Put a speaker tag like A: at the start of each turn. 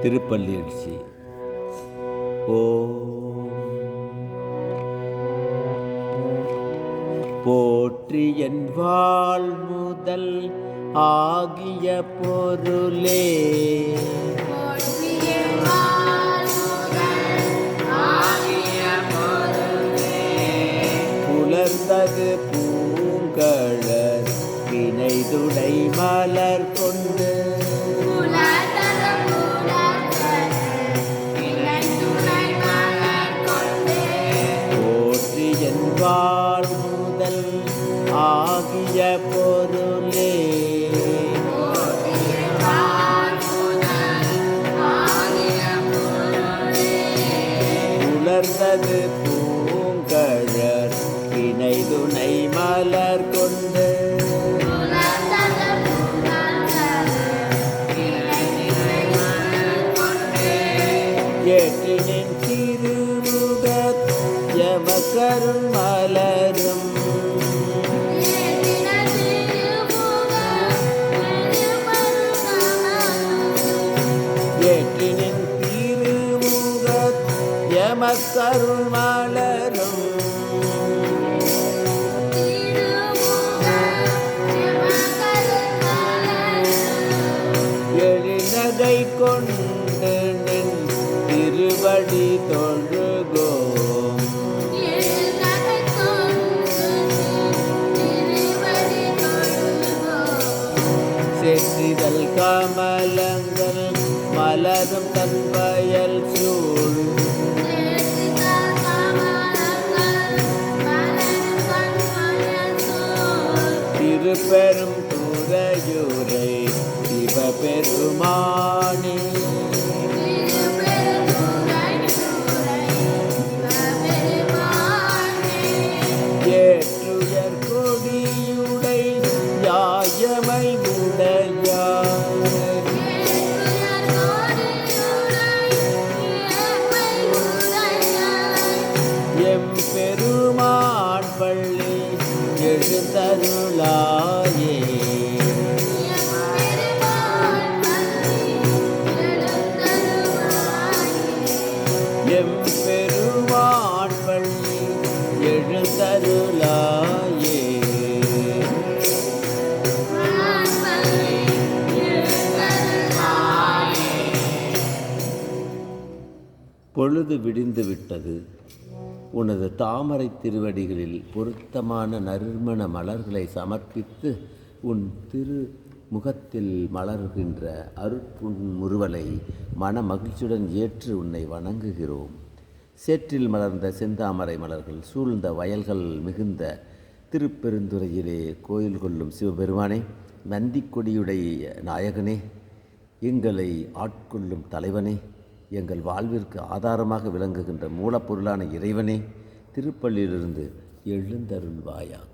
A: திருப்பள்ளி எழுச்சி. போற்றி என் வாழ் முதல் ஆகிய பொருளே, புலர்ந்தது பூங்கழற் பிணைதுடை மலர் கொண்டு, போற்றி என் வாழ் முதல் ஆகிய பொருளே, புலர்ந்தது பூங்கழற் பிணைதுணை மலர் கொண்டு, ஏற்றினின் திருமுகத் எமக்கருள் மலரும், ஏற்றினின் திருமுகத் எமக்கருள் மலரும், எழினகை கொண்டு நின் திருவடி தொழுகோம், செற்றிதழ் கமலங்கள் மலரும் தன்வயல் சூழ், திருப்பெரும் துறையூரை சிவபெருமானே, ஏற்றுயர் கொடியுடை யாயமை உடையார், எம் பெருமான் பள்ளி எழுந்தருளாயே, எம் பெருமான் பள்ளி எழுந்தருளாயே. பொழுது விடிந்து விட்டது. உனது தாமரை திருவடிகளில் பொருத்தமான நறுமண மலர்களை சமர்ப்பித்து உன் திருமுகத்தில் மலர்கின்ற அருட்புன்முறுவலை மன மகிழ்ச்சியுடன் ஏற்று உன்னை வணங்குகிறோம். சேற்றில் மலர்ந்த செந்தாமரை மலர்கள் சூழ்ந்த வயல்கள் மிகுந்த திருப்பெருந்துறையிலே கோயில் கொள்ளும் சிவபெருமானே, நந்தி கொடியுடைய நாயகனே, எங்களை ஆட்கொள்ளும் தலைவனே, எங்கள் வாழ்விற்கு ஆதாரமாக விளங்குகின்ற மூலப்பொருளான இறைவனே, திருப்பள்ளியிலிருந்து எழுந்தருள்வாயாக.